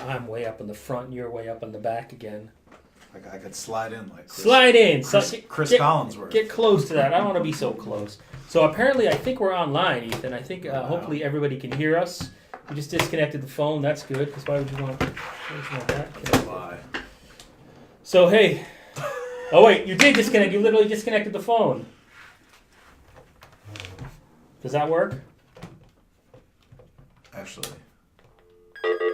I'm way up in the front and you're way up in the back again. I could slide in like Slide in. Chris Collinsworth. Get close to that. I don't want to be so close. So apparently I think we're online, Ethan. I think hopefully everybody can hear us. We just disconnected the phone. That's good, because why would you want that? Lie. So, hey. Oh, wait. You did disconnect. You literally disconnected the phone. Does that work? Actually.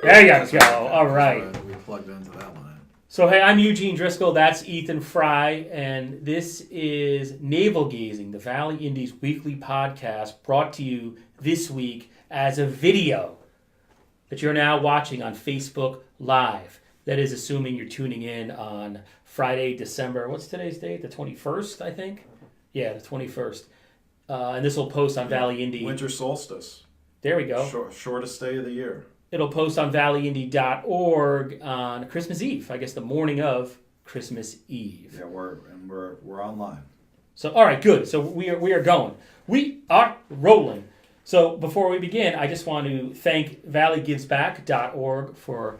There you go. All right. We plugged into that line. So, hey, I'm Eugene Driscoll. That's Ethan Fry. And this is Navel Gazing, the Valley Indies weekly podcast brought to you this week as a video that you're now watching on Facebook Live. That is assuming you're tuning in on Friday, December, what's today's date? The 21st, I think? Yeah, the 21st. And this will post on Valley Indy. Winter solstice. There we go. Shortest day of the year. It'll post on valleyindy.org on Christmas Eve. I guess the morning of Christmas Eve. Yeah, we're online. So, all right, good. So we are going. We are rolling. So before we begin, I just want to thank valleygivesback.org for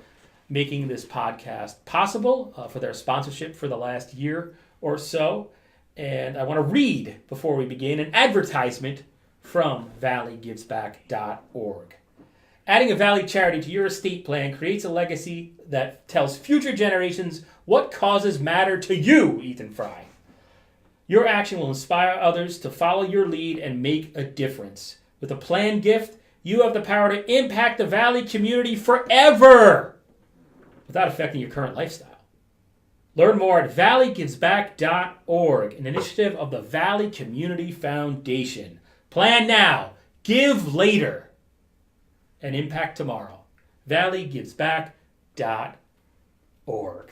making this podcast possible, for their sponsorship for the last year or so. And I want to read, before we begin, an advertisement from valleygivesback.org. Adding a Valley charity to your estate plan creates a legacy that tells future generations what causes matter to you, Ethan Fry. Your action will inspire others to follow your lead and make a difference. With a planned gift, you have the power to impact the Valley community forever without affecting your current lifestyle. Learn more at valleygivesback.org, an initiative of the Valley Community Foundation. Plan now, give later, and impact tomorrow. valleygivesback.org.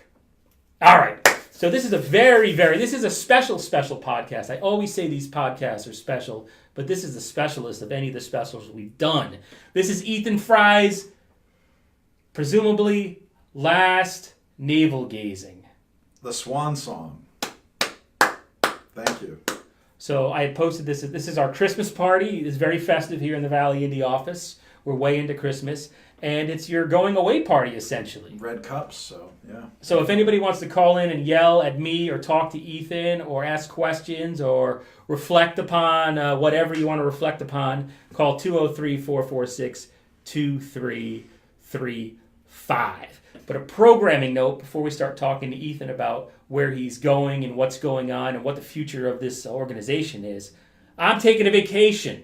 All right. So this is a this is a special podcast. I always say these podcasts are special, but this is the specialist of any of the specials we've done. This is Ethan Fry's, presumably, last navel gazing. The swan song. Thank you. So I had posted this. This is our Christmas party. It's very festive here in the Valley Indy office. We're way into Christmas. And it's your going away party, essentially. Red cups, so yeah. So if anybody wants to call in and yell at me or talk to Ethan or ask questions or reflect upon whatever you want to reflect upon, call 203-446-2335. But a programming note before we start talking to Ethan about where he's going and what's going on and what the future of this organization is. I'm taking a vacation.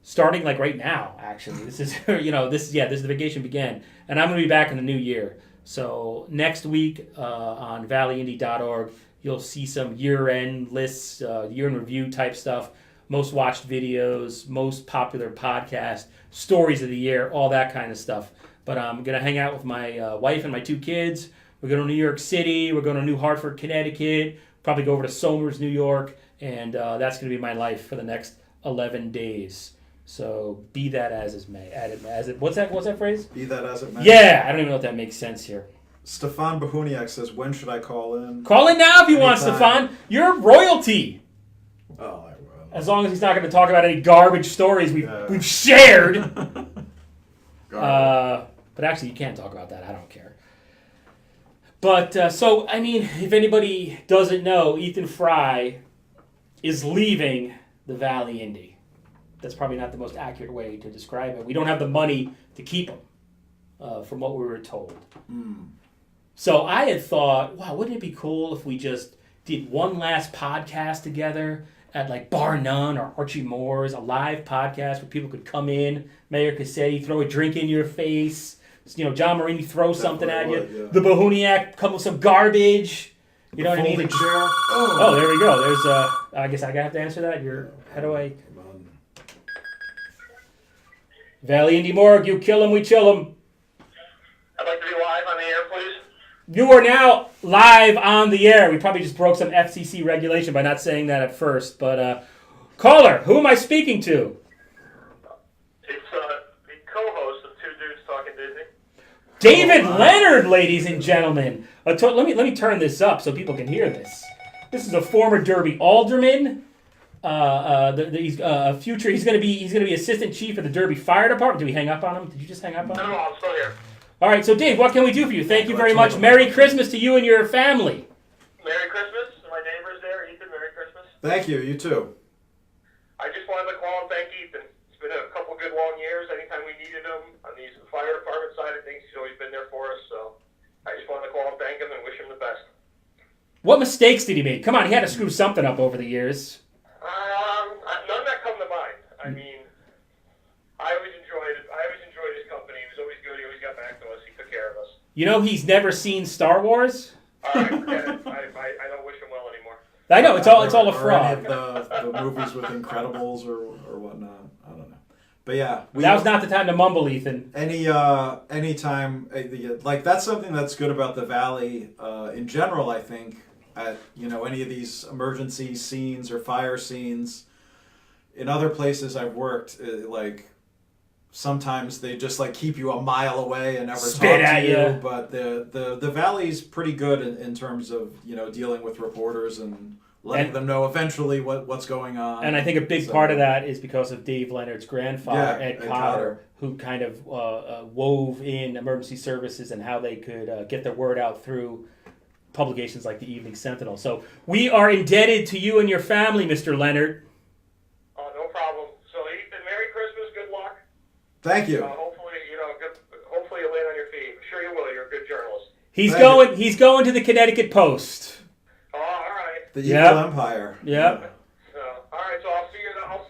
Starting like right now, actually. This is, this is the vacation began. And I'm going to be back in the new year. So next week on valleyindy.org, you'll see some year-end lists, year-in review type stuff, most watched videos, most popular podcast, stories of the year, all that kind of stuff. But I'm going to hang out with my wife and my two kids. We're going to New York City. We're going to New Hartford, Connecticut. Probably go over to Somers, New York. And that's going to be my life for the next 11 days. So be that as it may. What's that phrase? Be that as it may. Yeah, I don't even know if that makes sense here. Stefan Bahuniak says, when should I call in? Call in now if you want, Stefan. You're royalty. Oh, I will. As long as he's not going to talk about any garbage stories we've shared. But actually, you can't talk about that. I don't care. But, if anybody doesn't know, Ethan Fry is leaving the Valley Indy. That's probably not the most accurate way to describe it. We don't have the money to keep him, from what we were told. So I had thought, wow, wouldn't it be cool if we just did one last podcast together at like Bar None or Archie Moore's, a live podcast where people could come in, Mayor Cassetti throw a drink in your face, John Marini throw something at you, yeah. The Bahuniak come with some garbage. You know what I mean? Chair. Oh, there we go. There's I guess I have to answer that. You're head away. Valley Indy Morgue, you kill him, we chill him. I'd like to be live on the air, please. You are now live on the air. We probably just broke some FCC regulation by not saying that at first. But, caller, who am I speaking to? It's the co-host of Two Dudes Talking Disney. David Leonard, ladies and gentlemen. Let me turn this up so people can hear this. This is a former Derby alderman, He's future. He's gonna be assistant chief of the Derby Fire Department. Did we hang up on him? Did you just hang up on him? No, I'm still here. All right. So Dave, what can we do for you? Thank you very much. Merry Christmas to you and your family. Merry Christmas. My neighbor's there. Ethan, Merry Christmas. Thank you. You too. I just wanted to call and thank Ethan. It's been a couple good long years. Anytime we needed him on the fire department side of things, he's always been there for us. So I just wanted to call and thank him and wish him the best. What mistakes did he make? Come on, he had to screw something up over the years. None that come to mind. I mean, I always enjoyed his company. He was always good. He always got back to us. He took care of us. You know he's never seen Star Wars. All right, forget it. I don't wish him well anymore. I know it's all a Or any fraud. of the movies with Incredibles or whatnot. I don't know. But yeah, Now's not the time to mumble, Ethan. Anytime like that's something that's good about the Valley in general. I think at any of these emergency scenes or fire scenes in other places I've worked, like sometimes they just like keep you a mile away and never Spit talk at to you. ya. But the Valley's pretty good in terms of dealing with reporters and letting them know eventually what's going on. And I think a big part of that is because of Dave Leonard's grandfather, Yeah, Ed Ed Cotter, Cotter. who kind of wove in emergency services and how they could get their word out through publications like the Evening Sentinel. So we are indebted to you and your family, Mr. Leonard. Oh, no problem. So Ethan, Merry Christmas. Good luck. Thank you. Hopefully you'll land on your feet. I'm sure you will. You're a good journalist. He's going to the Connecticut Post. Oh, all right. The Yep. Evil Empire. Yep. All right. So I'll see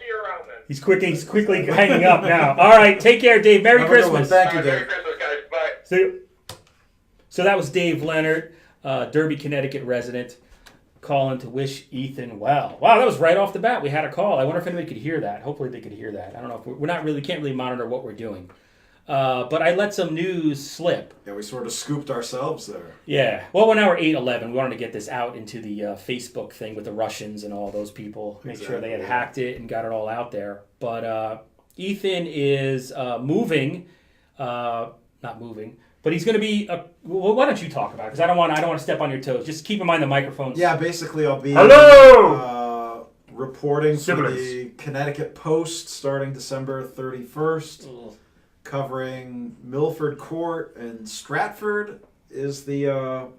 you around then. He's quickly hanging up now. All right, take care, Dave. Merry Have a good one. Christmas. Thank you, All right, Merry Dave. Christmas, guys. Bye. See you. So that was Dave Leonard, Derby, Connecticut resident, calling to wish Ethan well. Wow, that was right off the bat. We had a call. I wonder if anybody could hear that. Hopefully they could hear that. I don't know if we're not really can't really monitor what we're doing. But I let some news slip. Yeah, we sort of scooped ourselves there. Yeah. Well, now we're 8/11. We wanted to get this out into the Facebook thing with the Russians and all those people. Make sure they had Exactly. hacked it and got it all out there. But Ethan is moving. Not moving. But he's going to be. Well, why don't you talk about it? Because I don't want to step on your toes. Just keep in mind the microphones. Yeah, basically I'll be reporting for Siblings. the Connecticut Post starting December 31st, Ugh. covering Milford Court and Stratford is the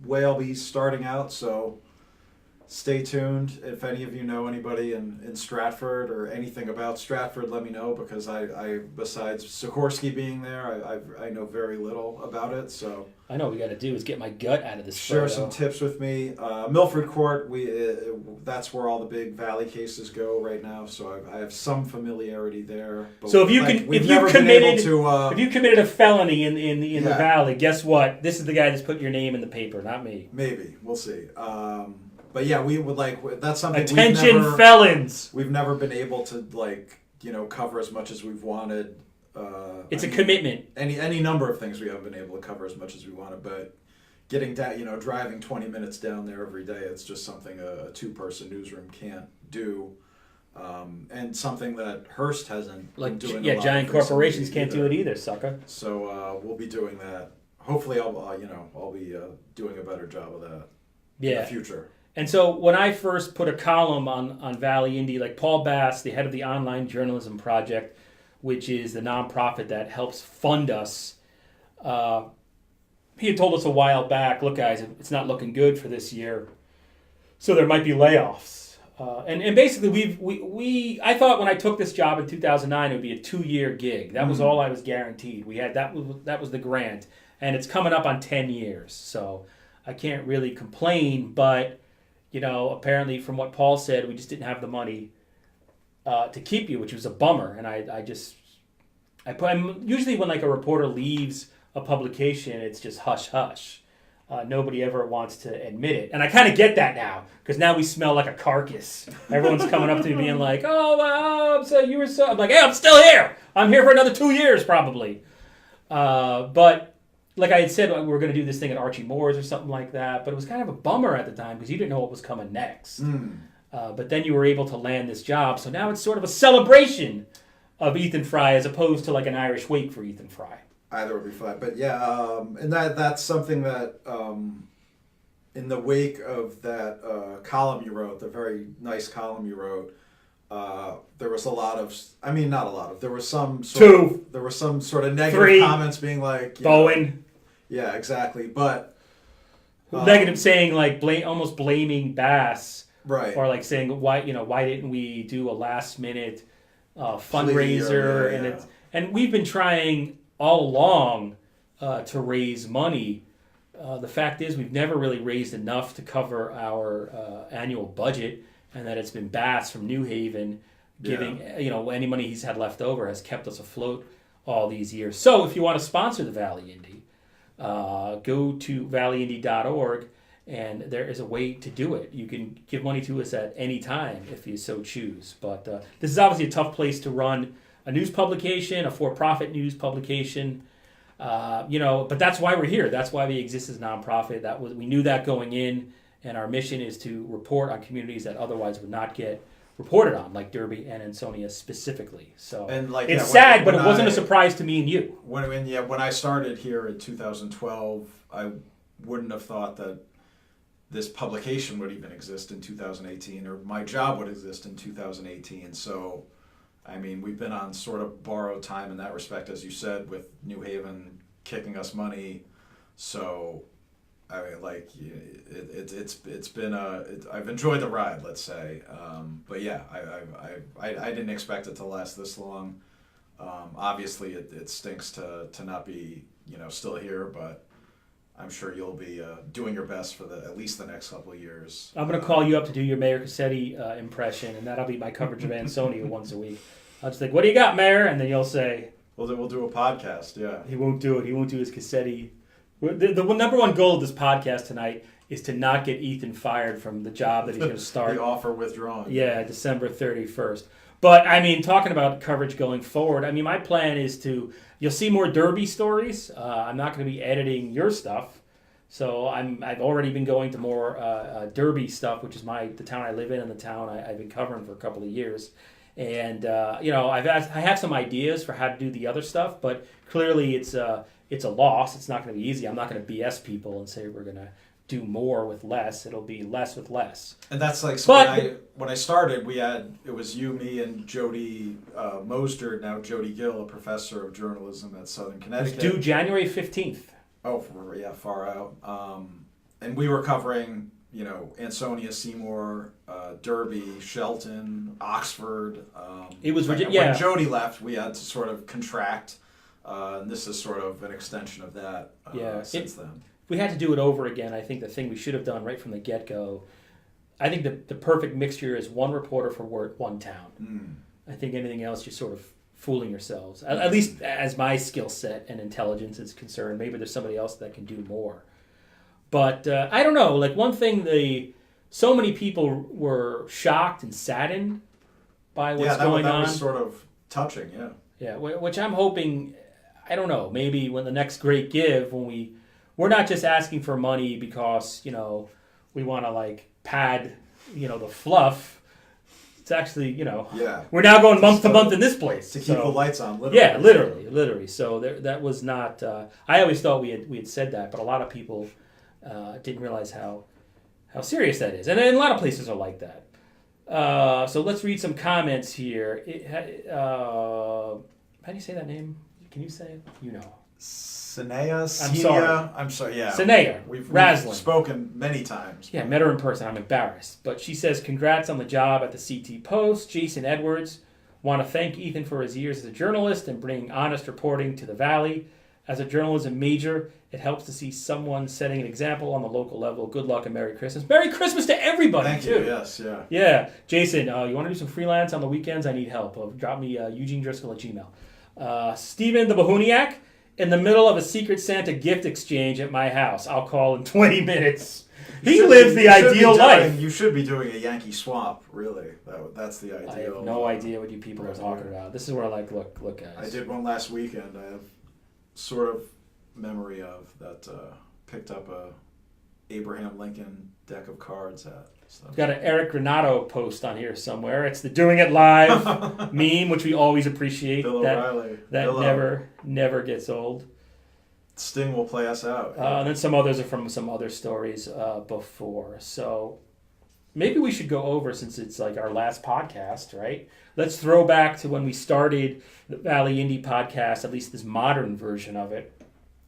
way I'll be starting out. So stay tuned. If any of you know anybody in Stratford or anything about Stratford, let me know, because I besides Sikorsky being there, I know very little about it. So I know what we got to do is get my gut out of this. share photo. some tips with me. Milford Court, that's where all the big Valley cases go right now. So I have some familiarity there. But So if you committed a felony in the Yeah. Valley, guess what? This is the guy that's putting your name in the paper, not me. maybe we'll see. But yeah, we would that's something Attention, felons! we've never been able to cover as much as we've wanted. It's a commitment. Any number of things we haven't been able to cover as much as we wanted, but getting down, driving 20 minutes down there every day, it's just something a two-person newsroom can't do, and something that Hearst hasn't been doing. A lot Giant of recently corporations can't do it either, sucker. So we'll be doing that. Hopefully, I'll be doing a better job of that in Yeah. the future. And so when I first put a column on Valley Indy, like Paul Bass, the head of the Online Journalism Project, which is the nonprofit that helps fund us, he had told us a while back, look guys, it's not looking good for this year, so there might be layoffs. And basically I thought when I took this job in 2009 it would be a 2-year gig. That was all I was guaranteed. That was the grant, and it's coming up on 10 years. So I can't really complain, but apparently from what Paul said, we just didn't have the money to keep you, which was a bummer. And I'm usually when like a reporter leaves a publication, it's just hush hush. Nobody ever wants to admit it, and I kind of get that now because now we smell like a carcass. Everyone's coming up to me being like, "Oh, so you were so." I'm like, "Hey, I'm still here. I'm here for another 2 years probably." But like I had said, we were going to do this thing at Archie Moore's or something like that, but it was kind of a bummer at the time because you didn't know what was coming next. But then you were able to land this job, so now it's sort of a celebration of Ethan Fry as opposed to like an Irish wake for Ethan Fry. Either would be fine, but yeah, and that's something that in the wake of that column you wrote, the very nice column you wrote, there was a lot of, I mean, not a lot of, there was some sort of negative 3. comments being like, Bowen. Yeah, exactly. But Negative saying like almost blaming Bass, right, or like saying why didn't we do a last minute fundraiser, and we've been trying all along to raise money. The fact is we've never really raised enough to cover our annual budget, and that it's been Bass from New Haven giving any money he's had left over has kept us afloat all these years. So if you want to sponsor the Valley Indy, go to valleyindy.org, and there is a way to do it. You can give money to us at any time if you so choose. But this is obviously a tough place to run a news publication, a for-profit news publication. But that's why we're here. That's why we exist as a nonprofit. We knew that going in, and our mission is to report on communities that otherwise would not get reported on, like Derby and Ansonia specifically. So it's sad, but it wasn't a surprise to me and you. When I started here in 2012, I wouldn't have thought that this publication would even exist in 2018, or my job would exist in 2018. So, I mean, we've been on sort of borrowed time in that respect, as you said, with New Haven kicking us money. So, I mean, like, it's been I've enjoyed the ride, let's say. But yeah, I didn't expect it to last this long. Obviously, it stinks to not be still here, but I'm sure you'll be doing your best for at least the next couple of years. I'm going to call you up to do your Mayor Cassetti impression, and that'll be my coverage of Ansonia once a week. I'll just think, what do you got, Mayor? And then you'll say... Well, then we'll do a podcast, yeah. He won't do it. He won't do his Cassetti. The number one goal of this podcast tonight is to not get Ethan fired from the job that he's going to start. The offer withdrawn. Yeah, December 31st. But, I mean, talking about coverage going forward, I mean, my plan is you'll see more Derby stories. I'm not going to be editing your stuff. So I've already been going to more Derby stuff, which is the town I live in and the town I've been covering for a couple of years. And, I have some ideas for how to do the other stuff, but clearly it's a loss. It's not going to be easy. I'm not going to BS people and say we're going to do more with less. It'll be less with less. And that's like, when I started, it was you, me, and Jody Mosder, now Jody Gill, a professor of journalism at Southern Connecticut. It's due January 15th. Oh, yeah, far out. And we were covering, Ansonia, Seymour, Derby, Shelton, Oxford. It was when yeah. Jody left, we had to sort of contract, and this is sort of an extension of that since then. We had to do it over again. I think the thing we should have done right from the get-go, I think the perfect mixture is one reporter for one town. I think anything else, you're sort of fooling yourselves. At least as my skill set and intelligence is concerned. Maybe there's somebody else that can do more. But I don't know. Like one thing, so many people were shocked and saddened by what's going on. Yeah, that was sort of touching, yeah. Yeah, which I'm hoping, I don't know, maybe when the next great give, when we're not just asking for money because, we want to like pad, the fluff. It's actually, we're now going month to month in this place. To keep the lights on, literally. Yeah, literally. So that was not, I always thought we had said that, but a lot of people didn't realize how serious that is. And a lot of places are like that. So let's read some comments here. How do you say that name? Can you say it? Sinea, I'm sorry, yeah. Sinea, We've Raslin. spoken many times. Yeah, met her in person. I'm embarrassed. But she says, congrats on the job at the CT Post. Jason Edwards, want to thank Ethan for his years as a journalist and bringing honest reporting to the Valley. As a journalism major, it helps to see someone setting an example on the local level. Good luck and Merry Christmas. Merry Christmas to everybody, Thank too. you, yes, yeah. Yeah. Jason, you want to do some freelance on the weekends? I need help. Drop me EugeneDriscoll@gmail. Stephen the Bohuniak, in the middle of a Secret Santa gift exchange at my house. I'll call in 20 minutes. He lives the ideal life. You should be doing a Yankee swap, really. That's the ideal. I have no idea what you people are talking about. This is where look, guys. I did one last weekend. I have sort of memory of that. Picked up a Abraham Lincoln deck of cards at. So. We've got an Eric Granato post on here somewhere. It's the Doing It Live meme, which we always appreciate. Bill O'Reilly. That never gets old. Sting will play us out. And then some others are from some other stories before. So maybe we should go over, since it's like our last podcast, right? Let's throw back to when we started the Valley Indie podcast, at least this modern version of it.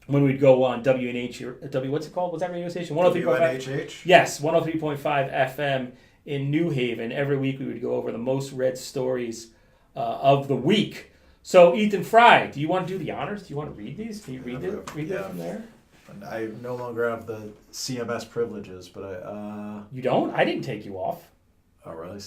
When we'd go on WNH, or what's it called? What's that radio station? 103.5. WNHH? Yes, 103.5 FM in New Haven. Every week we would go over the most read stories of the week. So, Ethan Fry, do you want to do the honors? Do you want to read these? Can you read it from there? I no longer have the CMS privileges, but You don't? I didn't take you off. Oh, really?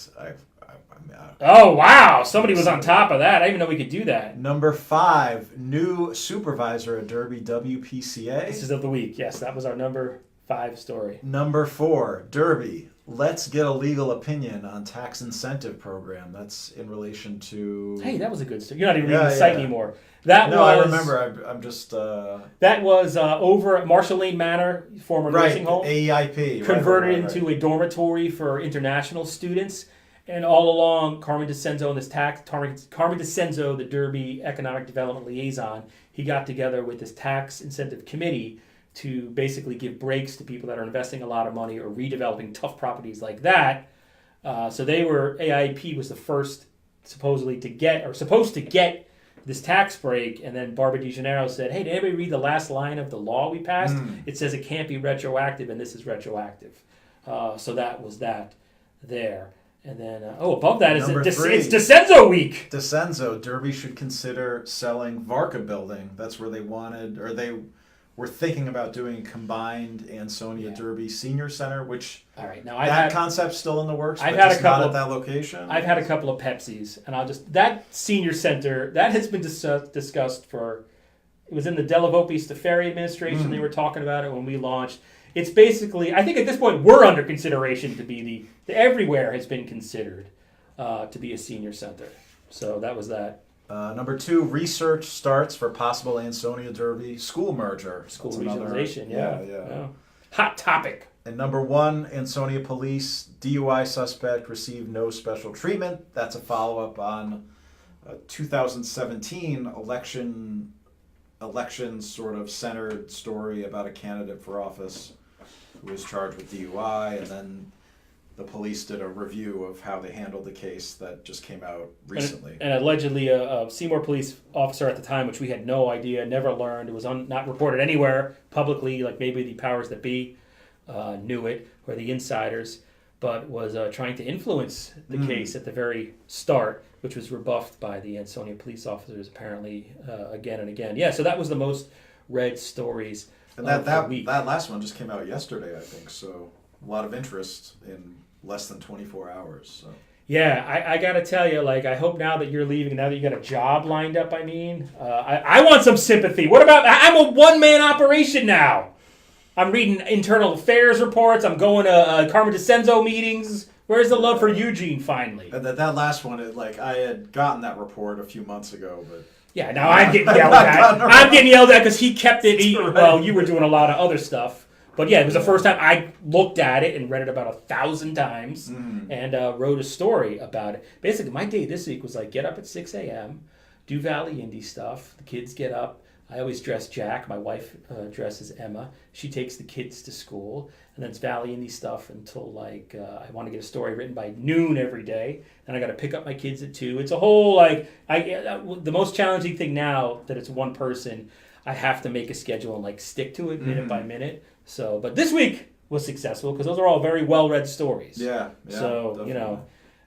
Oh, wow. Somebody was on top of that. I didn't even know we could do that. Number 5, new supervisor at Derby WPCA. This is of the week. Yes, that was our number 5 story. Number 4, Derby. Let's get a legal opinion on tax incentive program. That's in relation to... Hey, that was a good story. You're not even reading the site anymore. I remember. I'm just... That was over at Marshall Lane Manor, former nursing home. AEIP. Converted into a dormitory for international students. And all along, Carmen DeCenzo and this Carmen DeCenzo, the Derby Economic Development Liaison, he got together with this tax incentive committee to basically give breaks to people that are investing a lot of money or redeveloping tough properties like that. So AIP was the first supposed to get this tax break, and then Barbara DeGennaro said, hey, did anybody read the last line of the law we passed? It says it can't be retroactive, and this is retroactive. So that was that there. And then, above that is it's DeCenzo week. DeCenzo, Derby should consider selling Varka building. That's where they were thinking about doing a combined Ansonia Derby Senior Center, which all right, now that concept's still in the works, I've but had just a couple not at that location. I've had a couple of Pepsis, and that senior center, that has been discussed it was in the Della Volpe Ferry administration. They were talking about it when we launched. It's basically, I think at this point, we're under consideration to be everywhere has been considered to be a senior center. So that was that. Number 2, research starts for possible Ansonia Derby school merger. School That's regionalization, another, yeah. Hot topic. And number 1, Ansonia police DUI suspect received no special treatment. That's a follow-up on 2017 election sort of centered story about a candidate for office who was charged with DUI, and then the police did a review of how they handled the case that just came out recently. And allegedly a Seymour police officer at the time, which we had no idea, never learned, it was not reported anywhere publicly, like maybe the powers that be knew it, or the insiders, but was trying to influence the case at the very start, which was rebuffed by the Ansonia police officers apparently again and again. Yeah, so that was the most read stories and of the week. That last one just came out yesterday, I think, so a lot of interest in less than 24 hours. So. Yeah, I got to tell you, like, I hope now that you're leaving, now that you got a job lined up, I want some sympathy. What about, I'm a one-man operation now. I'm reading internal affairs reports. I'm going to Carmen DeCenzo meetings. Where's the love for Eugene finally? That last one, I had gotten that report a few months ago, but... Yeah, now I'm getting yelled at. I'm getting yelled at because he kept it. Well, you were doing a lot of other stuff. But yeah, it was the first time I looked at it and read it about 1,000 times and wrote a story about it. Basically, my day this week was like get up at 6 a.m., do Valley Indie stuff. The kids get up. I always dress Jack. My wife dresses Emma. She takes the kids to school. And then it's Valley Indie stuff until I want to get a story written by noon every day. And I got to pick up my kids at 2. It's a whole the most challenging thing now that it's one person, I have to make a schedule and stick to it minute by minute. So, but this week was successful because those are all very well-read stories. Yeah. So, definitely.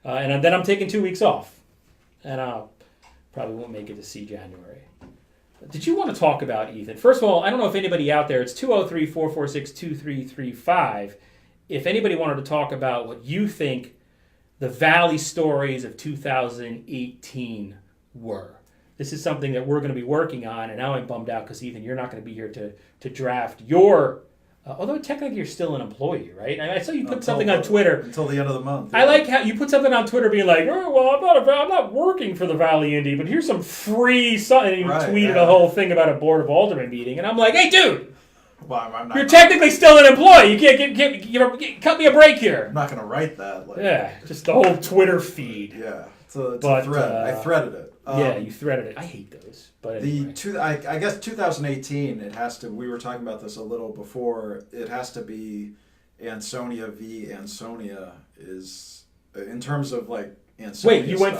And then I'm taking 2 weeks off. And I probably won't make it to see January. Did you want to talk about Ethan? First of all, I don't know if anybody out there, it's 203-446-2335. If anybody wanted to talk about what you think the Valley stories of 2018 were. This is something that we're going to be working on, and now I'm bummed out because, Ethan, you're not going to be here to draft your... although technically you're still an employee, right? I saw you put something on Twitter. Until the end of the month. Yeah. I like how you put something on Twitter being like, oh, well, I'm not working for the Valley Indie, but here's some free something. And you tweeted a whole thing about a Board of Aldermen meeting. And I'm like, hey, dude, you're technically still an employee. You can't cut me a break here. I'm not going to write that. Yeah, just the whole Twitter feed. Yeah, it's a thread. I threaded it. Yeah, you threaded it. I hate those. But anyway. I guess 2018. It has to. We were talking about this a little before. It has to be Ansonia v. Ansonia is in terms of like Ansonia. Wait, you went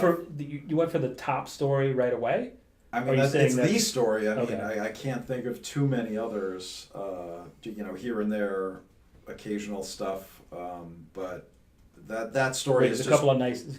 for the top story right away? I Are mean, you saying it's the story. I Okay. mean, I can't think of too many others. Here and there, occasional stuff. But that story Wait, is there's just. a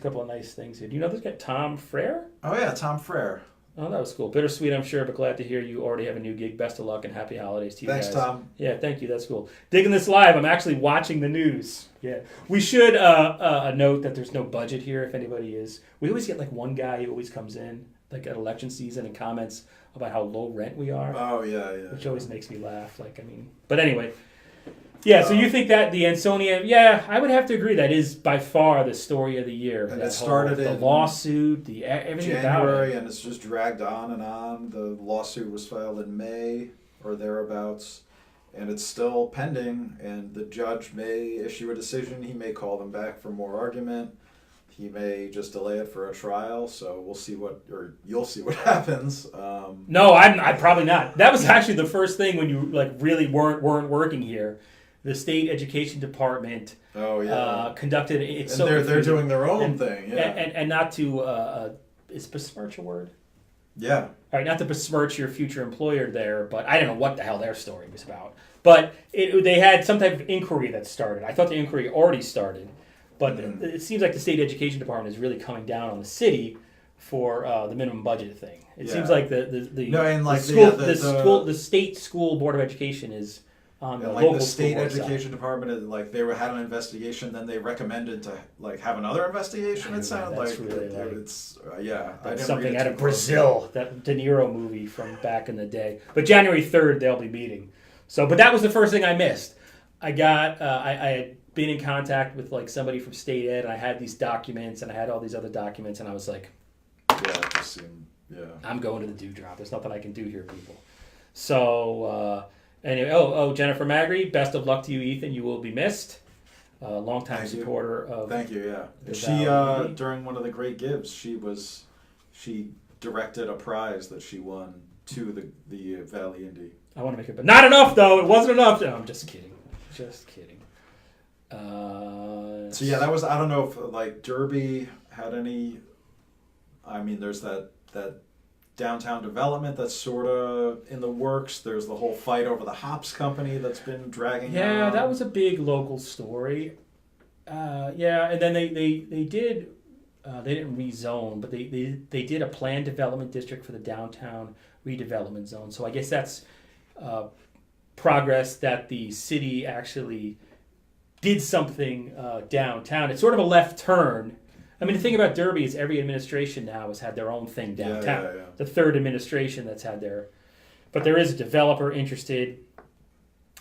couple of nice things here. Do you know this guy Tom Frere? Oh yeah, Tom Frere. Oh, that was cool. Bittersweet, I'm sure, but glad to hear you already have a new gig. Best of luck and happy holidays to you Thanks, guys. Tom. Yeah, thank you. That's cool. Digging this live. I'm actually watching the news. Yeah, we should note that there's no budget here. If anybody is, we always get like one guy who always comes in like at election season and comments about how low rent we are, Oh yeah. which always makes me laugh. But anyway. Yeah, so you think that the Ansonia? Yeah, I would have to agree. That is by far the story of the year. And That it started the in lawsuit, everything about January, it. and it's just dragged on and on. The lawsuit was filed in May or thereabouts, and it's still pending. And the judge may issue a decision. He may call them back for more argument. He may just delay it for a trial. So we'll see you'll see what happens. No, I'm probably not. That was actually the first thing when you really weren't working here. The state education department Oh yeah. conducted it's And so they're confusing. doing their own And- thing. Yeah. and not to is besmirch a word? Yeah. All right, not to besmirch your future employer there, but I don't know what the hell their story was about. But they had some type of inquiry that started. I thought the inquiry already started, but it seems like the state education department is really coming down on the city for the minimum budget thing. It seems Yeah. like the No, and like the state school board of education is on the And local like the state school board education side. department, like they had an investigation, then they recommended to like have another investigation. It sounded That's like really like- it's yeah. I That's didn't something read it out too of closely. Brazil, that De Niro movie from back in the day. But January 3rd, they'll be meeting. So, but that was the first thing I missed. I got, I had been in contact with like somebody from state ed, and I had these documents, and I had all these other documents, and I was like, Yeah, it just seemed I'm going to the dewdrop. There's nothing I can do here, people. So, anyway, Jennifer Magri, best of luck to you, Ethan. You will be missed. Longtime Thank you. supporter of. Thank you. Yeah, The and she Valley Indy. during one of the great gives, she directed a prize that she won to the Valley Indy. I want to make it, but not enough though. It wasn't enough. No, I'm just kidding. Just kidding. So yeah, that was. I don't know if like Derby had any. I mean, there's that downtown development that's sort of in the works. There's the whole fight over the hops company that's been dragging. Yeah, on. that was a big local story. Yeah, and then they did. They didn't rezone, but they did a planned development district for the downtown redevelopment zone. So I guess that's progress that the city actually did something downtown. It's sort of a left turn. I mean, the thing about Derby is every administration now has had their own thing downtown. Yeah. The third administration that's had their, but there is a developer interested.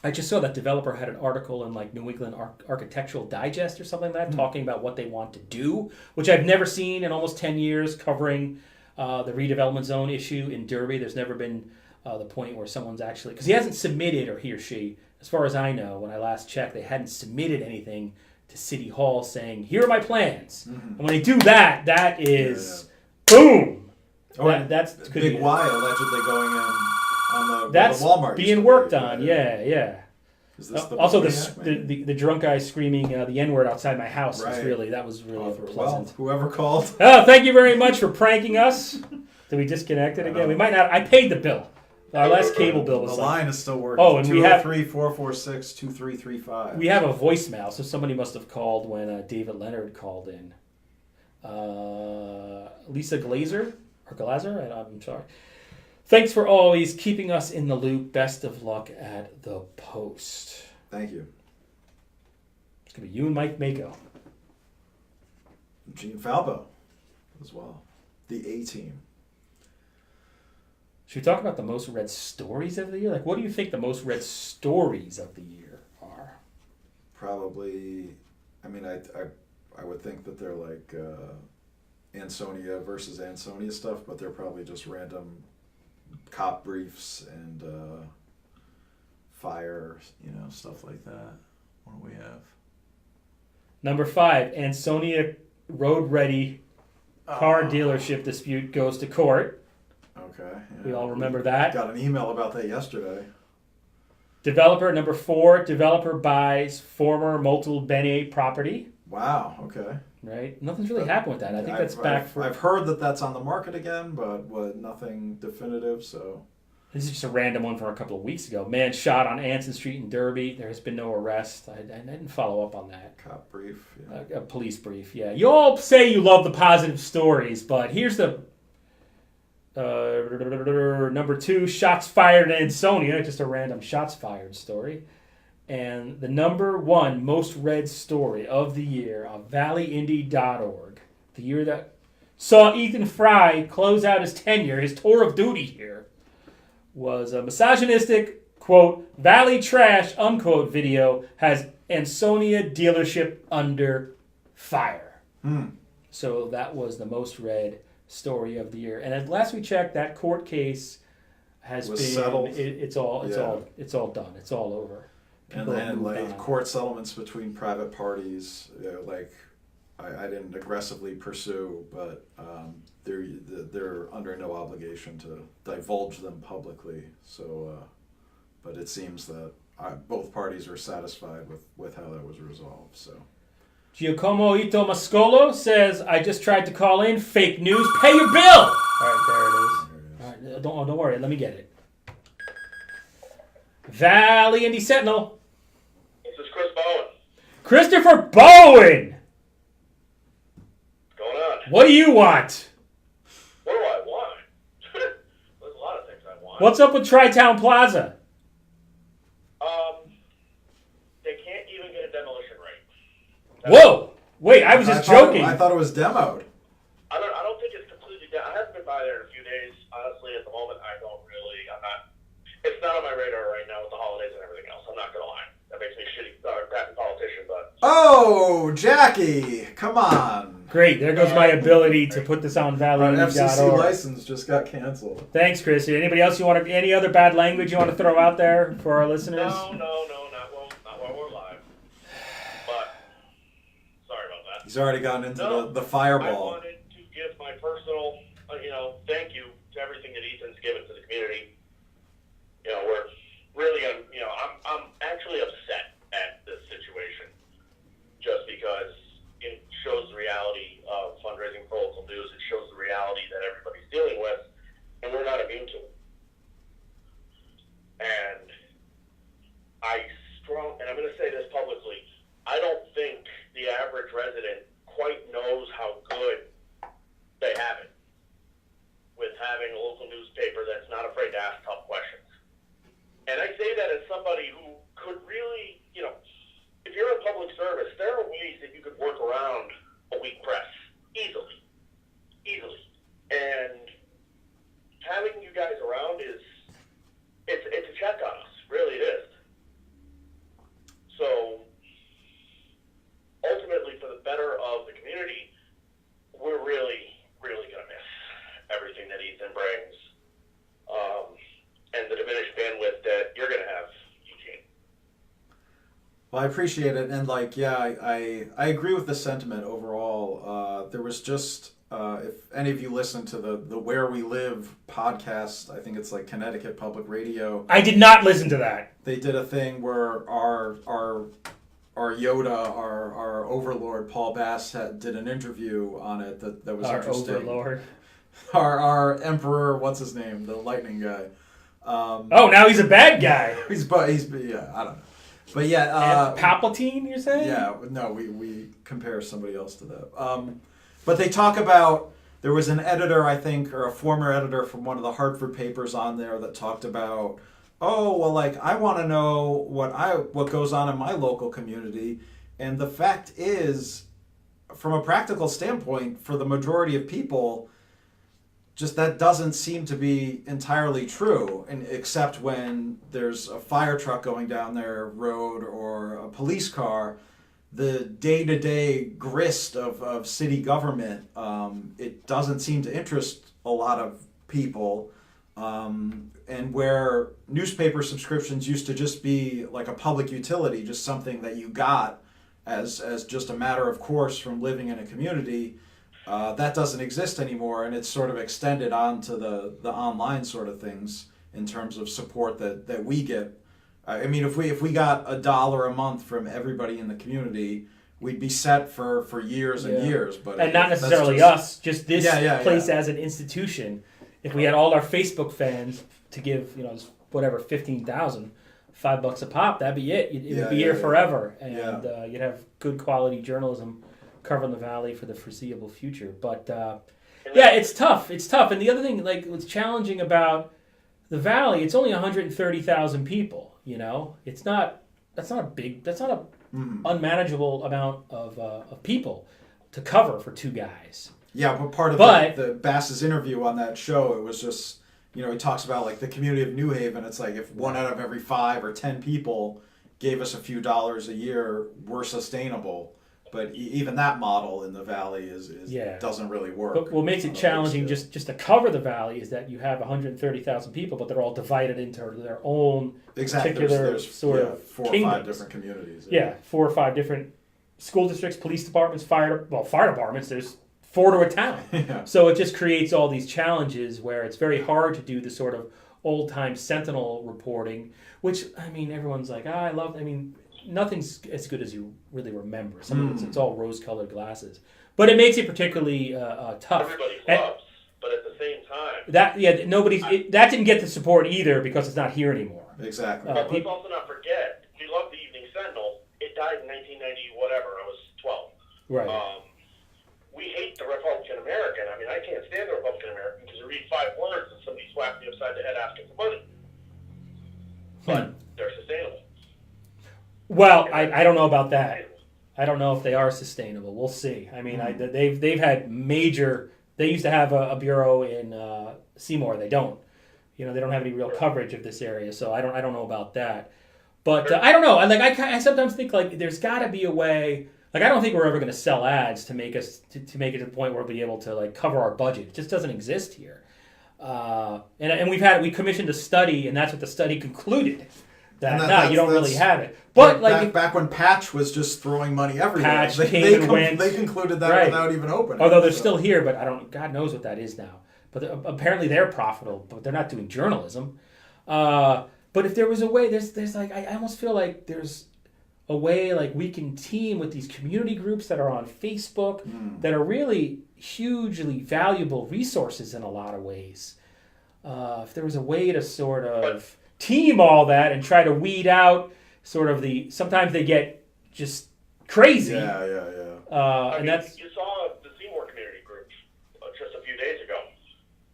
I just saw that developer had an article in like New England Architectural Digest or something like that, talking about what they want to do, which I've never seen in almost 10 years, covering the redevelopment zone issue in Derby. There's never been the point where someone's actually, because he hasn't submitted, or he or she, as far as I know, when I last checked, they hadn't submitted anything to City Hall saying, here are my plans. And when they do that, that is boom. Oh, and That's could Big be Y allegedly going in on the that's the Walmart being used to worked be. on. Yeah. Is this the Also, Brainiac Man? the drunk guy screaming the N word outside my house Right. was really Awful. pleasant. Well, whoever called. Oh, thank you very much for pranking us. Did we disconnect it again? We might not. I paid the bill. Our last cable bill was The like, line is still working. Oh, and we have- 203-446-2335. we have a voicemail, so somebody must have called when David Leonard called in. Lisa Glazer or Glazer, I'm sorry. Thanks for always keeping us in the loop. Best of luck at the Post. Thank you. It's gonna be you and Mike Mako. Gene Falbo as well. The A-Team. Should we talk about the most read stories of the year? Like, what do you think the most read stories of the year are? Probably, I mean, I would think that they're like Ansonia versus Ansonia stuff, but they're probably just random cop briefs and fire, stuff like that. What do we have? Number 5, Ansonia Road Ready car dealership dispute goes to court. Okay. Yeah. We all remember that. Got an email about that yesterday. Developer number 4, developer buys former Motul Bene property. Wow. Okay. Right? Nothing's really happened with that. I think that's back for... I've heard that that's on the market again, but nothing definitive, so... This is just a random one from a couple of weeks ago. Man shot on Anson Street in Derby. There has been no arrest. I didn't follow up on that. Cop brief. Yeah. A police brief, yeah. You all say you love the positive stories, but here's the... number 2, shots fired in Ansonia. Just a random shots fired story. And the number 1 most read story of the year on valleyindy.org, the year that saw Ethan Fry close out his tenure, his tour of duty here, was a misogynistic, quote, Valley trash, unquote, video has Ansonia dealership under fire. So that was the most read story of the year. And at last we checked, that court case has been settled. It's all done. It's all over. And then like court settlements between private parties, like I didn't aggressively pursue, but they're under no obligation to divulge them publicly. So, but it seems that both parties are satisfied with how that was resolved. So, Giacomo Ito Mascolo says, "I just tried to call in. Fake news. Pay your bill." All right, there it is. All right, don't worry. Let me get it. Valley Indy Sentinel. This is Chris Bowen. Christopher Bowen. What's going on? What do you want? What do I want? There's a lot of things I want. What's up with Tri-Town Plaza? They can't even get a demolition rate. Whoa! Wait, I was just joking. I thought it was demoed. I don't think it's completely down. I haven't been by there in a few days. Honestly, at the moment, I'm not. It's not on my radar right now with the holidays and everything else. I'm not gonna lie. That makes me shitty, crappy politician, but. Oh, Jackie, come on. Great, there goes my ability to put this on Our FCC valleyindy.org. license just got canceled. Thanks, Chris. Anybody else any other bad language you want to throw out there for our listeners? No, not while we're live. But sorry about that. He's already gotten into the I fireball. wanted to give my personal, thank you to everything that Ethan's given to the community. We're really gonna, I'm actually upset at this situation, just because it shows the reality of fundraising for local news. It shows the reality that everybody's dealing with, and we're not immune to it. And I'm going to say this publicly, I don't think the average resident quite knows how good they have it with having a local newspaper that's not afraid to ask tough questions. And I say that as somebody who could really, if you're in public service, there are ways that you could work around a weak press easily. And having you guys around it's a check on us, really it is. So ultimately, for the better of the community, we're really, really going to miss everything that Ethan brings, and the diminished bandwidth that you're going to have, Eugene. Well, I appreciate it, and I agree with the sentiment overall. There was just, if any of you listen to the Where We Live podcast, I think it's like Connecticut Public Radio. I did not listen to that. They did a thing where our Yoda, our overlord Paul Bass did an interview on it that was interesting. Our overlord. Our emperor, what's his name? The lightning guy. Now he's a bad guy. Yeah, I don't know. But yeah, Palpatine, you're saying? Yeah, no, we compare somebody else to that. But they talk about, there was an editor, I think, or a former editor from one of the Hartford papers on there that talked about, I want to know what goes on in my local community. And the fact is, from a practical standpoint, for the majority of people, just that doesn't seem to be entirely true, and except when there's a fire truck going down their road or a police car. The day-to-day grist of city government, it doesn't seem to interest a lot of people. And where newspaper subscriptions used to just be like a public utility, just something that you got as just a matter of course from living in a community, That doesn't exist anymore, and it's sort of extended onto the online sort of things in terms of support that we get. I mean, if we got $1 a month from everybody in the community, we'd be set for years and years. But and not that's necessarily just, us, just this place as an institution. If we had all our Facebook fans to give, whatever, 15,000, $5 a pop, that'd be it. It would be here forever, and you'd have good quality journalism covering the Valley for the foreseeable future. But it's tough. It's tough. And the other thing, like, what's challenging about the Valley, it's only 130,000 people. It's not. That's not a unmanageable amount of people to cover for two guys. Yeah, but part of the Bass's interview on that show, it was just, he talks about like the community of New Haven. It's like if 1 out of every 5 or 10 people gave us a few dollars a year, we're sustainable. But even that model in the Valley doesn't really work. But what makes it challenging just to cover the Valley is that you have 130,000 people, but they're all divided into their own particular there's sort of 4 or kingdoms. 5 different communities. Yeah, 4 or 5 different school districts, police departments, fire departments. There's 4 to a town. Yeah. So it just creates all these challenges where it's very hard to do the sort of old-time Sentinel reporting, which, everyone's like, nothing's as good as you really remember. Some of it's all rose-colored glasses. But it makes it particularly tough. Everybody loves, but at the same time... That didn't get the support either because it's not here anymore. Exactly. But let's also not forget, we love the Evening Sentinel. It died in 1990, whatever. I was 12. Right. We hate the Republican American. I can't stand the Republican American because you read 5 words and somebody slaps me upside the head asking for money. But they're sustainable. Well, I don't know about that. I don't know if they are sustainable. We'll see. They've had major. They used to have a bureau in Seymour. They don't. They don't have any real coverage of this area. So I don't know about that. But I don't know. I sometimes think like there's got to be a way. Like I don't think we're ever going to sell ads to make us to make it to the point where we'll be able to like cover our budget. It just doesn't exist here. And we commissioned a study, and that's what the study concluded. You don't really have it. But back when Patch was just throwing money everywhere, Patch they concluded that without even opening. Although they're still here, but God knows what that is now. But apparently they're profitable, but they're not doing journalism. But if there was a way, there's like I almost feel like there's a way like we can team with these community groups that are on Facebook that are really hugely valuable resources in a lot of ways. If there was a way to sort of team all that and try to weed out sort of sometimes they get just crazy. Yeah. You saw the Seymour community group just a few days ago,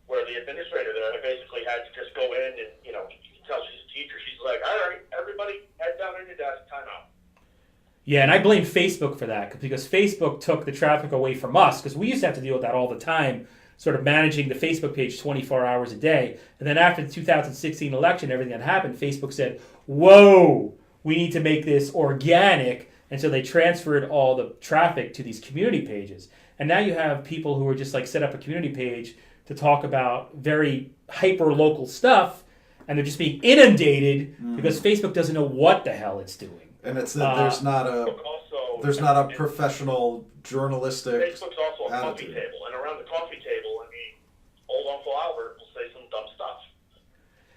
where the administrator there basically had to just go in and you can tell she's a teacher. She's like, all right, everybody, head down on your desk, time out. Yeah, and I blame Facebook for that because Facebook took the traffic away from us because we used to have to deal with that all the time, sort of managing the Facebook page 24 hours a day. And then after the 2016 election, everything that happened, Facebook said, whoa, we need to make this organic. And so they transferred all the traffic to these community pages. And now you have people who are just like set up a community page to talk about very hyper-local stuff, and they're just being inundated because Facebook doesn't know what the hell it's doing. And it's there's not a professional journalistic Facebook's also a coffee table, and around the coffee table, old Uncle Albert will say some dumb stuff.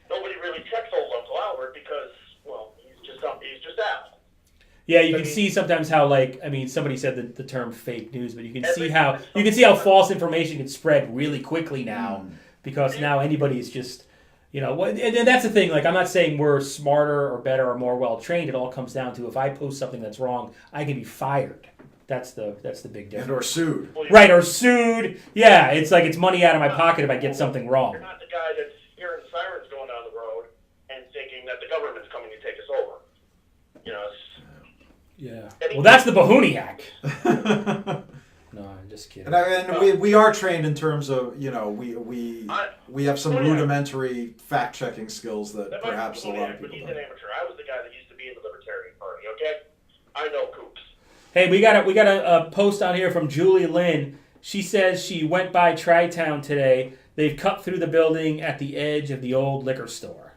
Nobody really checks old Uncle Albert because, he's just dumb. He's just Al. Yeah, you can see sometimes how somebody said the term fake news, but you can see how false information can spread really quickly now because now anybody is just. And that's the thing. Like, I'm not saying we're smarter or better or more well trained. It all comes down to if I post something that's wrong, I can be fired. That's the big difference. And or sued. Right, or sued. Yeah, it's like it's money out of my pocket if I get something wrong. You're not the guy that's hearing sirens going down the road and thinking that the government's coming to take us over. Yeah. Well, that's the Bohuniac. No, I'm just kidding. And we are trained in terms of we have some rudimentary fact checking skills that perhaps a lot of people don't. He's don't. an amateur. I was the guy that used to be in the Libertarian Party. Okay, I know Coops. Hey, we got a post on here from Julie Lynn. She says she went by Tri-Town today. They've cut through the building at the edge of the old liquor store.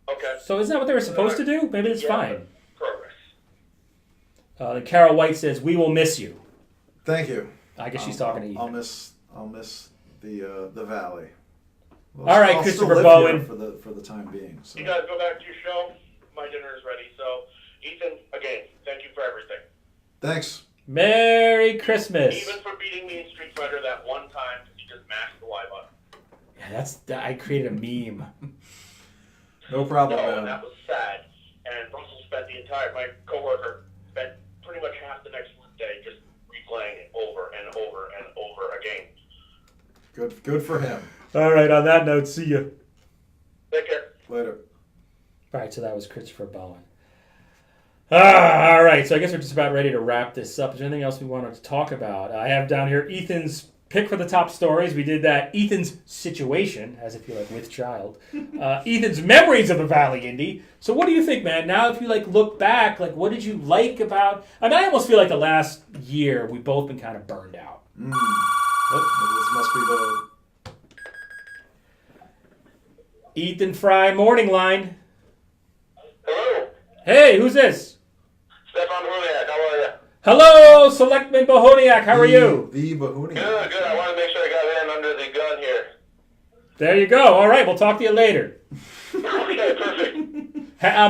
Okay. So isn't that what they were supposed to do? Maybe it's fine. Progress. Carol White says, "We will miss you." Thank you. I guess she's talking to you. I'll miss the Valley. Well, All right, I'll still Christopher live Bowen. here for the time being. So. You guys go back to your show. My dinner is ready. So, Ethan, again, thank you for everything. Thanks. Merry Christmas. Even for beating me in Street Fighter that one time because you just mashed the Y button. Yeah, I created a meme. No problem, No, man. and that was sad. And Russell spent my coworker spent pretty much half the next day just replaying it over and over and over again. Good for him. All right, on that note, see you. Take care. Later. All right, so that was Christopher Bowen. All right, so I guess we're just about ready to wrap this up. Is there anything else we wanted to talk about? I have down here Ethan's pick for the top stories. We did that. Ethan's situation, as if you're like with child. Ethan's memories of the Valley Indy. So what do you think, man? Now, if you like look back, like what did you like about? I mean, I almost feel like the last year we've both been kind of burned out. This must be the. Ethan Fry morning line. Hello. Hey, who's this? Stefan Huliak, how are you? Hello, Selectman Bohoniak. How are you? The Bohunian. Good, good. I want to make sure I got in under the gun here. There you go. All right, we'll talk to you later. Okay, perfect.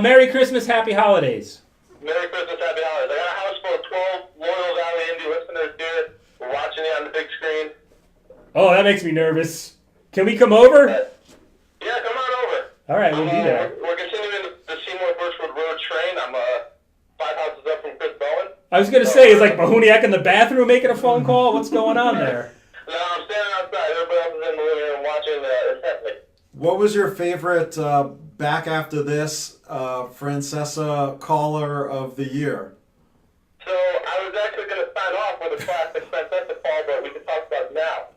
Merry Christmas, Happy Holidays. Merry Christmas, Happy Holidays. I got a house full of 12 loyal Valley Indy listeners here. We're watching you on the big screen. Oh, that makes me nervous. Can we come over? Yeah, come on over. All right, we'll be there. We're continuing the Seymour Birchwood Road train. I'm 5 houses up from Chris Bowen. I was going to say, is like Bohuniak in the bathroom making a phone call? What's going on there? No, I'm standing outside. Everybody else is in the living room watching intently. What was your favorite back after this Francesa caller of the year? So I was actually going to sign off with a classic Francesa call, but we can talk about it now.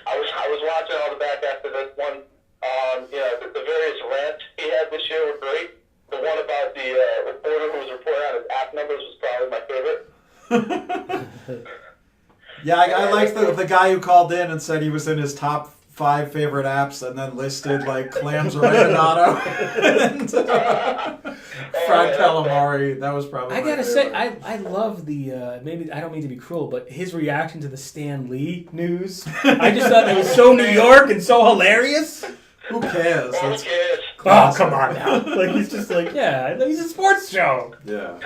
I was watching all the back after this one. The various rants he had this year were great. The one about the reporter who was reporting on his app numbers was probably my favorite. Yeah, I liked the guy who called in and said he was in his top 5 favorite apps and then listed like Clams Oregano and fried calamari. That was probably I my got to say, favorite. I love the, maybe, I don't mean to be cruel, but his reaction to the Stan Lee news. I just thought it was so New York and so hilarious. Who cares? Who That's cares? Oh, come on now. Like, he's just like, yeah, he's a sports show. yeah.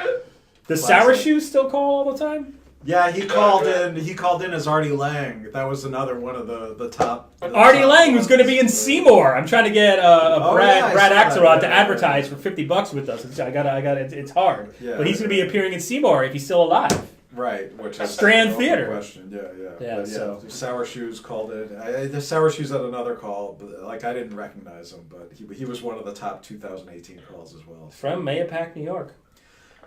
Does Classic. Sour Shoes still call all the time? Yeah, he called in. He called in as Artie Lang. That was another one of the top. Artie Lang, who's going to be in Seymour. I'm trying to get Brad Brad Axelrod to advertise for $50 with us. It's hard. Yeah. But he's going to be appearing in Seymour if he's still alive. Right, which is Strand the open Theater. question. Yeah. But so- Sour Shoes called in. The Sour Shoes had another call, but like I didn't recognize him, but he was one of the top 2018 calls as well. From Mayapack, New York.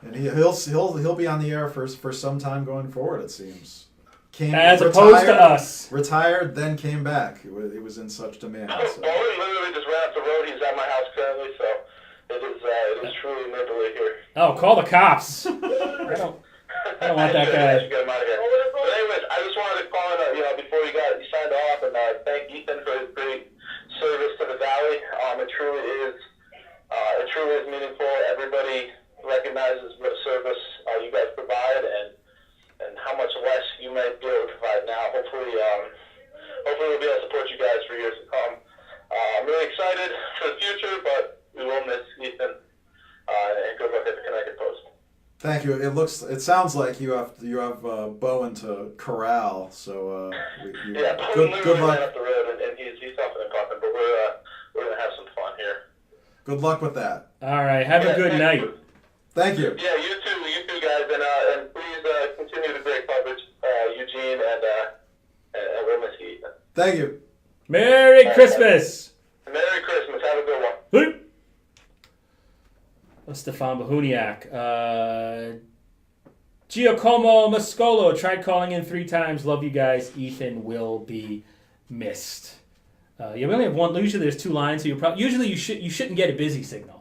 And he'll be on the air for some time going forward. It seems. As opposed to us. Retired, then came back. It was in such demand. Bowen So. literally just ran up the road. He's at my house currently, so it is truly neighborly here. Oh, call the cops. I don't want that I guy. should get him out of here. But anyways, I just wanted to call in, before you signed off, and thank Ethan for his great service to the Valley. It truly is meaningful. Everybody recognizes what service you guys provide, and how much less you might be able to provide now. Hopefully we'll be able to support you guys for years to come. I'm really excited for the future, but we will miss Ethan. And good luck at the Connecticut Post. Thank you. It sounds like you have Bowen to corral. So Yeah, Bowen good literally luck. ran up the road, and he's huffing and puffing, but we're gonna have some fun here. Good luck with that. All right, have a good night. Thank you. Yeah, you too, guys, and please continue the great coverage, Eugene, and we'll miss you, Ethan. Thank you. Merry Christmas. Merry Christmas. Have a good one. Hey. Stefan Bohuniak. Giacomo Mascolo tried calling in 3 times. Love you guys. Ethan will be missed. We only have one. Usually there's 2 lines, so usually you shouldn't get a busy signal.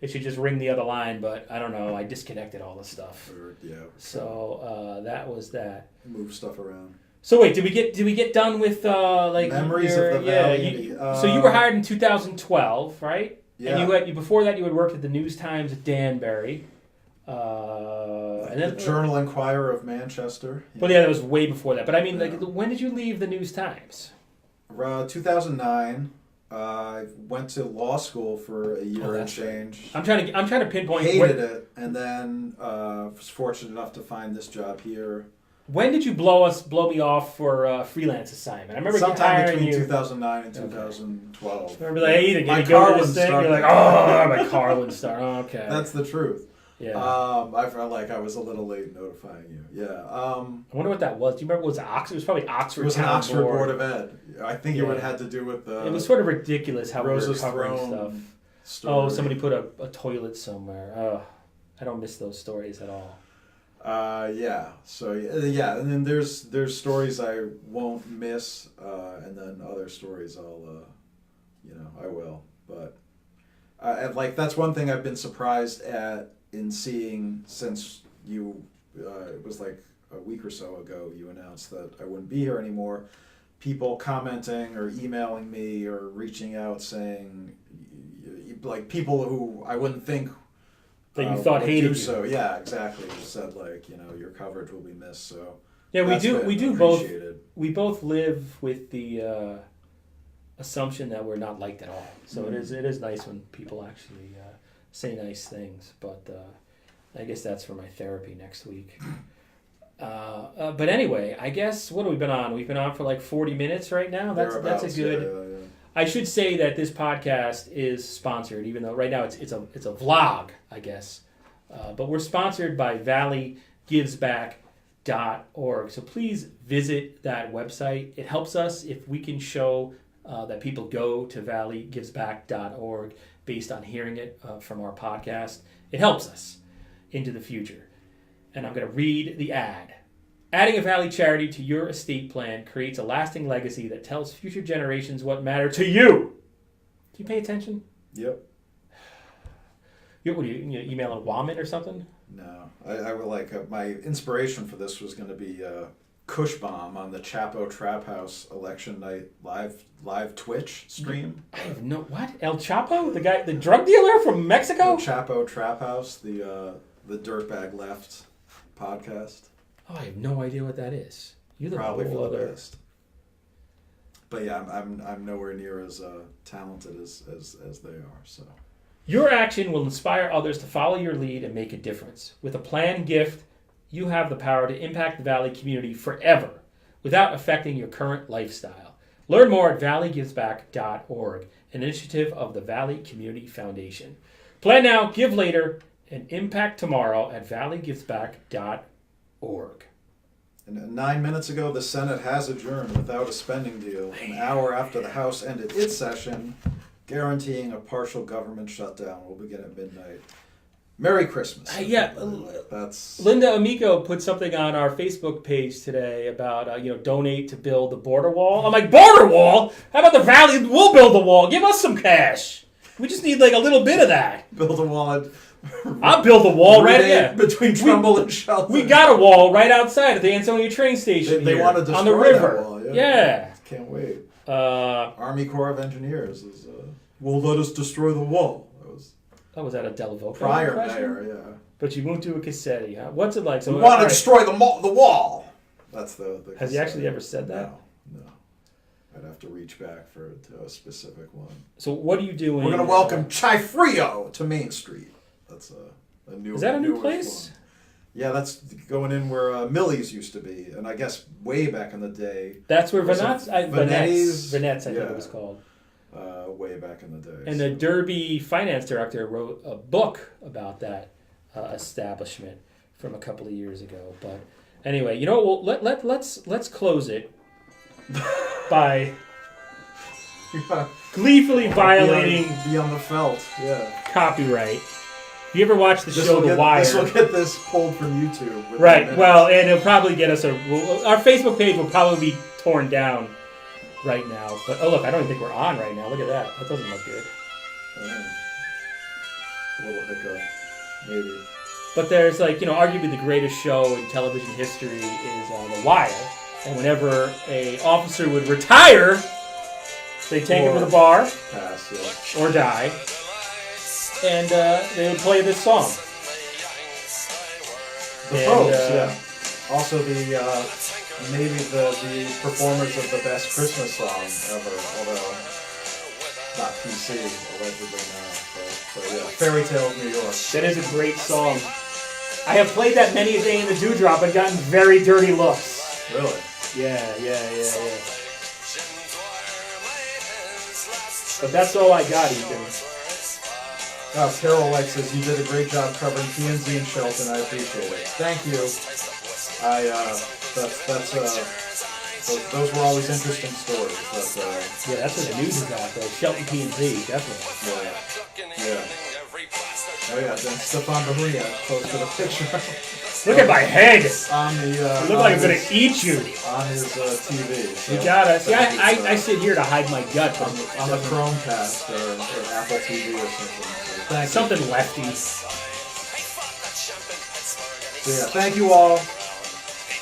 It should just ring the other line, but I don't know. I disconnected all the stuff. Yeah. So that was that. Move stuff around. So wait, did we get done with like Memories of the Valley Indy. So you were hired in 2012, right? Yeah. And before that you had worked at the News Times at Danbury. And The then, Journal Enquirer of Manchester. Well, yeah, that was way before that. But I mean, Yeah. like, when did you leave the News Times? 2009. I went to law school for a year and that's right. change. I'm trying to pinpoint. Hated it, and then was fortunate enough to find this job here. When did you blow me off for a freelance assignment? I remember Sometime hiring between you. 2009 and 2012. I remember like, hey, Ethan, can My you go to Carlin this thing? star. You're like, oh, my Carlin star. Oh, okay. That's the truth. Yeah. I felt like I was a little late notifying you. Yeah. I wonder what that was. Do you remember? Was it Oxford? It was probably Oxford. It was an Town Oxford Board of Ed. I think it would Yeah. have had to do with the. It was sort of ridiculous how we were Rose's covering Throne stuff. story. Oh, somebody put a toilet somewhere. Oh, I don't miss those stories at all. Yeah. So yeah, and then there's stories I won't miss, and then other stories I'll, I will. But and like that's one thing I've been surprised at in seeing since you. It was like a week or so ago you announced that I wouldn't be here anymore. People commenting or emailing me or reaching out saying, like people who I wouldn't think. That you thought would hated do you. So yeah, exactly. You said like your coverage will be missed. So Yeah, we that's do. been We do both. appreciated. We both live with the assumption that we're not liked at all. So it is nice when people actually say nice things. But I guess that's for my therapy next week. But anyway, I guess what have we been on? We've been on for like 40 minutes right now. That's a Thereabouts, good. Yeah. I should say that this podcast is sponsored, even though right now it's a vlog, I guess. But we're sponsored by valleygivesback.org. So please visit that website. It helps us if we can show that people go to valleygivesback.org based on hearing it from our podcast. It helps us into the future. And I'm going to read the ad. Adding a Valley charity to your estate plan creates a lasting legacy that tells future generations what matter to you. Do you pay attention? Yep. What are you emailing Womit or something? No, I would like my inspiration for this was going to be Kush Bomb on the Chapo Trap House election night live Twitch stream. I have no what? El Chapo, the drug dealer from Mexico? The Chapo Trap House, the Dirtbag Left podcast. Oh, I have no idea what that is. You're the Probably whole for the other. best. But yeah, I'm nowhere near as talented as they are. So Your action will inspire others to follow your lead and make a difference. With a planned gift, you have the power to impact the Valley community forever without affecting your current lifestyle. Learn more at valleygivesback.org, an initiative of the Valley Community Foundation. Plan now, give later, and impact tomorrow at valleygivesback.org. And 9 minutes ago, the Senate has adjourned without a spending deal, an hour after the House ended its session, guaranteeing a partial government shutdown will begin at midnight. Merry Christmas. Yeah, That's Linda Amico put something on our Facebook page today about donate to build the border wall. I'm like, border wall? How about the Valley? We'll build the wall. Give us some cash. We just need like a little bit of that. build a wall. I'll build a wall right here. Between Trumbull and Shelton. We got a wall right outside at the Ansonia train station. They here, want to destroy on the river. that wall. Yeah. Can't wait. Uh, Army Corps of Engineers is won't let us destroy the wall. That was that a Delvoto prior impression? mayor, yeah. But you moved to a Cassetti, huh? What's it like? So We want to alright. destroy the wall. That's the Has he actually ever said that? No. I'd have to reach back to a specific one. So what are you doing? We're going to welcome Chai Frio to Main Street. That's a new. Is that a new newish place? one. Yeah, that's going in where Millie's used to be, and I guess way back in the day. That's where Was it Vanette's, Vanette's? I think Yeah. it was called. Way back in the day. And the Derby finance director wrote a book about that establishment from a couple of years ago. But anyway, you know what? Let's close it by gleefully violating beyond the felt. Yeah. copyright. You ever watch the show The Wire? This will get this pulled from YouTube. within Right. minutes. Well, and it'll probably get us our Facebook page will probably be torn down right now. But oh look, I don't even think we're on right now. Look at that. That doesn't look good. A little hiccup, maybe. But there's arguably the greatest show in television history is The Wire. And whenever a officer would retire, they take him to the bar Pass, yeah. or die, and they would play this song. The And, Popes, yeah. Also maybe the performers of the best Christmas song ever, although not PC, allegedly now. But yeah, Fairy Tale of New York. That is a great song. I have played that many a day in the Dewdrop and gotten very dirty looks. Really? Yeah. But that's all I got, Ethan. Carol White says you did a great job covering PNZ and Shelton. I appreciate it. Thank you. Those were always interesting stories. Yeah, that's what the news is about, though. Shelton P&Z, definitely. Yeah. Oh yeah, then Stefan Bahria posted a picture Look at my head. on the. It looked like I'm gonna eat you. on his TV. So You gotta. See, I sit here to hide my gut. But on the Chromecast or Apple TV or something. So thank you. something lefty. So yeah, thank you all.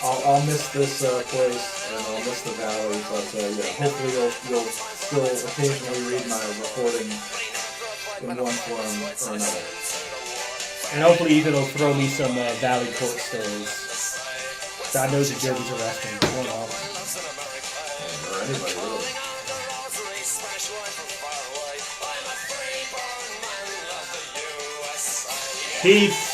I'll miss this place and I'll miss the valley, but yeah, hopefully you'll still occasionally read my reporting in one form or another. And hopefully Ethan will throw me some Valley Court stories. God knows the Derby's arresting. I don't know. Or anybody really. Peace.